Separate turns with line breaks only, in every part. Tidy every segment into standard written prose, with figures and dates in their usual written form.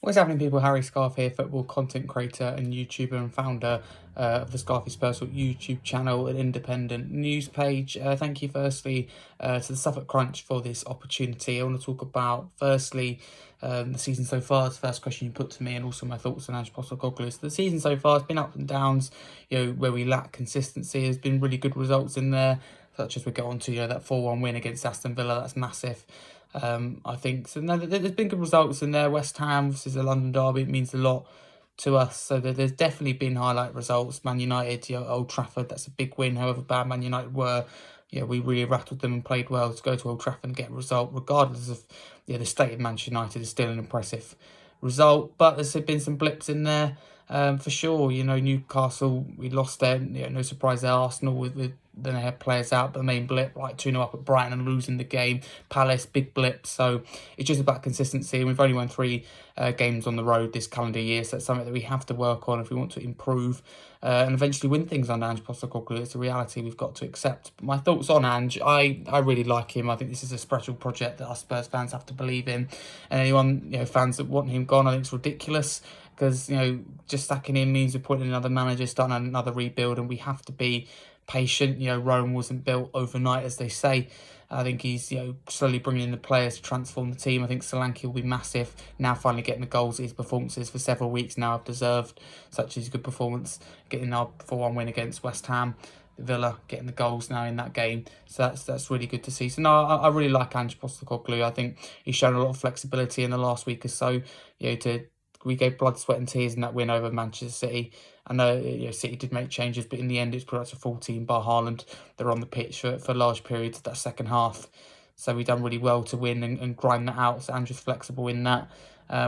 What's happening, people? Harry Scarfe here, football content creator and YouTuber and founder of the Scarfe SPURS YouTube channel, an independent news page. Thank you firstly to the Suffolk Crunch for this opportunity. I want to talk about firstly the season so far. It's the first question you put to me, and also my thoughts on Ange Postecoglou. So the season so far has been ups and downs, where we lack consistency. There's been really good results in there, such as we go on to that 4-1 win against Aston Villa. That's massive. I think so. No, there's been good results in there. West Ham versus a London derby, it means a lot to us. So there's definitely been highlight results. Man United, Old Trafford, that's a big win. However bad Man United were, we really rattled them and played well to go to Old Trafford and get a result, regardless of the state of Manchester United is still an impressive result. But there's been some blips in there. For sure, Newcastle, we lost there. No surprise there. Arsenal with then they had players out, but the main blip, like 2-0 up at Brighton and losing the game. Palace, big blip. So it's just about consistency. And we've only won 3 games on the road this calendar year. So that's something that we have to work on if we want to improve and eventually win things under Ange Postecoglou. It's a reality we've got to accept. But my thoughts on Ange, I really like him. I think this is a special project that us Spurs fans have to believe in. And anyone, fans that want him gone, I think it's ridiculous. Because, just sacking him means we're putting another manager, starting another rebuild, and we have to be patient. Rome wasn't built overnight, as they say. I think he's, slowly bringing in the players to transform the team. I think Solanke will be massive. Now finally getting the goals that his performances for several weeks now have deserved, such as good performance, getting our 4-1 win against West Ham. Villa getting the goals now in that game, so that's really good to see. So no, I really like Ange Postecoglou. I think he's shown a lot of flexibility in the last week or so. We gave blood, sweat and tears in that win over Manchester City. I know City did make changes, but in the end it's pretty much a full team bar Haaland. They're on the pitch for large periods of that second half. So we've done really well to win and grind that out. So Andrew's flexible in that.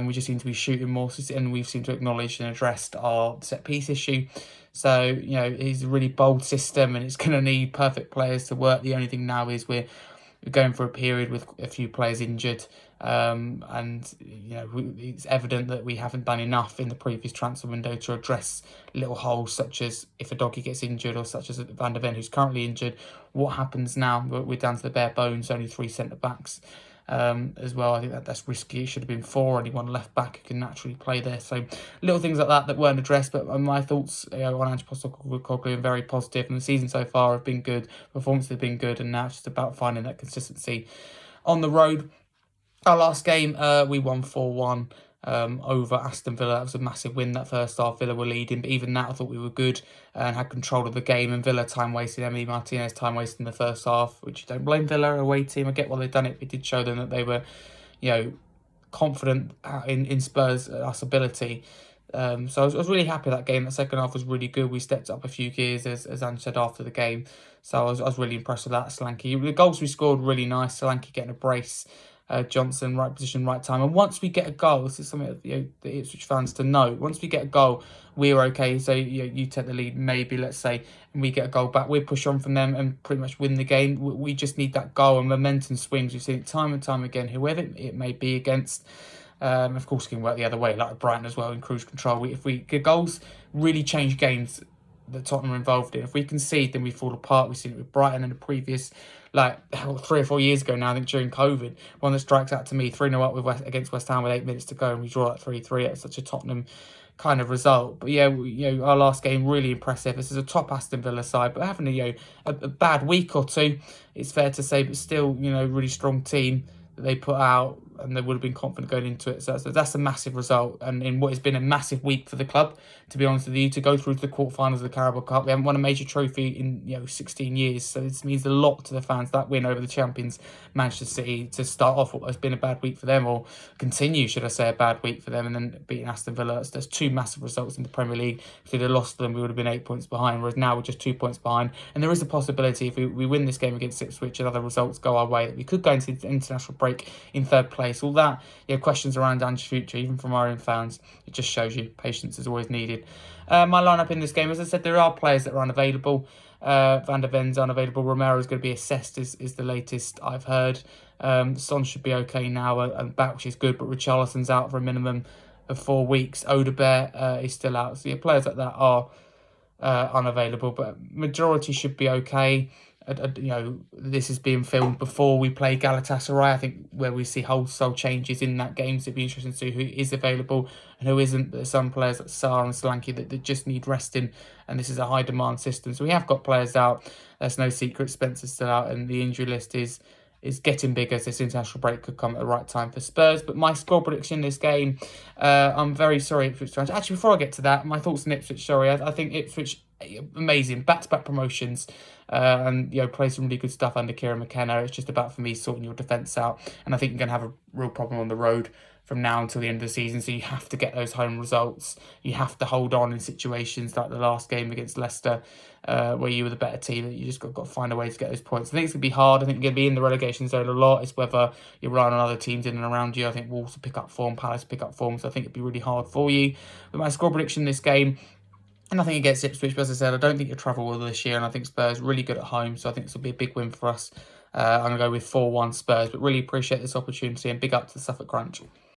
We just seem to be shooting more, and we've seemed to acknowledge and addressed our set-piece issue. So, it's a really bold system, and it's going to need perfect players to work. The only thing now is we're going for a period with a few players injured, and it's evident that we haven't done enough in the previous transfer window to address little holes, such as if a doggy gets injured, or such as Van der Ven, who's currently injured. What happens now? We're down to the bare bones, only 3 centre-backs. As well, I think that's risky. It should have been 4, only 1 left back who can naturally play there. So little things like that weren't addressed. But my thoughts on Ange Postecoglou are very positive, and the season so far have been good. Performances have been good, and now it's just about finding that consistency on the road. Our last game, we won 4-1 over Aston Villa. That was a massive win. That first half, Villa were leading, but even that, I thought we were good and had control of the game. And Villa time wasted. Emily Martinez time wasted in the first half, which you don't blame Villa, away team. I get why they've done it, but it did show them that they were, confident in Spurs' us ability. So I was really happy that game. The second half was really good. We stepped up a few gears, as Ange said after the game. So I was really impressed with that. Solanke, the goals we scored really nice. Solanke getting a brace. Johnson, right position, right time. And once we get a goal, this is something that the Ipswich fans to know. Once we get a goal, we're okay. So you take the lead, maybe, let's say, and we get a goal back. We push on from them and pretty much win the game. We just need that goal, and momentum swings. We've seen it time and time again, whoever it may be against. Of course, it can work the other way, like Brighton as well in cruise control. If we get goals, really change games that Tottenham are involved in. If we concede, then we fall apart. We've seen it with Brighton in the previous, 3 or 4 years ago now, I think during COVID. One that strikes out to me, 3-0 up against West Ham with 8 minutes to go, and we draw that 3-3. It's such a Tottenham kind of result. But our last game, really impressive. This is a top Aston Villa side, but having a bad week or two, it's fair to say, but still, really strong team that they put out, and they would have been confident going into it. So that's a massive result, and in what has been a massive week for the club, to be honest with you, to go through to the quarterfinals of the Carabao Cup. We haven't won a major trophy in 16 years, so this means a lot to the fans. That win over the champions Manchester City to start off what has been a bad week for them, or continue, should I say, a bad week for them, and then beating Aston Villa. There's 2 massive results in the Premier League. If we'd have lost them, we would have been 8 points behind, whereas now we're just 2 points behind. And there is a possibility, if we win this game against Ipswich and other results go our way, that we could go into the international break in 3rd place. All that, questions around Ange's future, even from our own fans. It just shows you patience is always needed. My lineup in this game, as I said, there are players that are unavailable. Van der Ven's unavailable. Romero is going to be assessed, is the latest I've heard. Son should be okay now and back, which is good, but Richarlison's out for a minimum of 4 weeks. Odegaard is still out. So players like that are unavailable, but majority should be okay. this is being filmed before we play Galatasaray. I think where we see wholesale changes in that game, so it'd be interesting to see who is available and who isn't. There's some players like Sarr and Solanke that just need resting, and this is a high demand system. So we have got players out. There's no secret. Spencer's still out, and the injury list is getting bigger. So this international break could come at the right time for Spurs. But my score prediction in this game, I'm very sorry, Ipswich fans. Actually, before I get to that, my thoughts on Ipswich. Sorry, I think Ipswich, amazing, back-to-back promotions, and play some really good stuff under Kieran McKenna. It's just about, for me, sorting your defence out, and I think you're going to have a real problem on the road from now until the end of the season. So you have to get those home results. You have to hold on in situations like the last game against Leicester, where you were the better team. You just got to find a way to get those points. I think it's going to be hard. I think you're going to be in the relegation zone a lot. It's whether you're relying on other teams in and around you. I think Wolves will pick up form, Palace pick up form. So I think it'd be really hard for you. But my score prediction in this game, and nothing against Ipswich, but as I said, I don't think you'll travel well this year, and I think Spurs really good at home, so I think this will be a big win for us. I'm going to go with 4-1 Spurs, but really appreciate this opportunity, and big up to the Suffolk Crunch.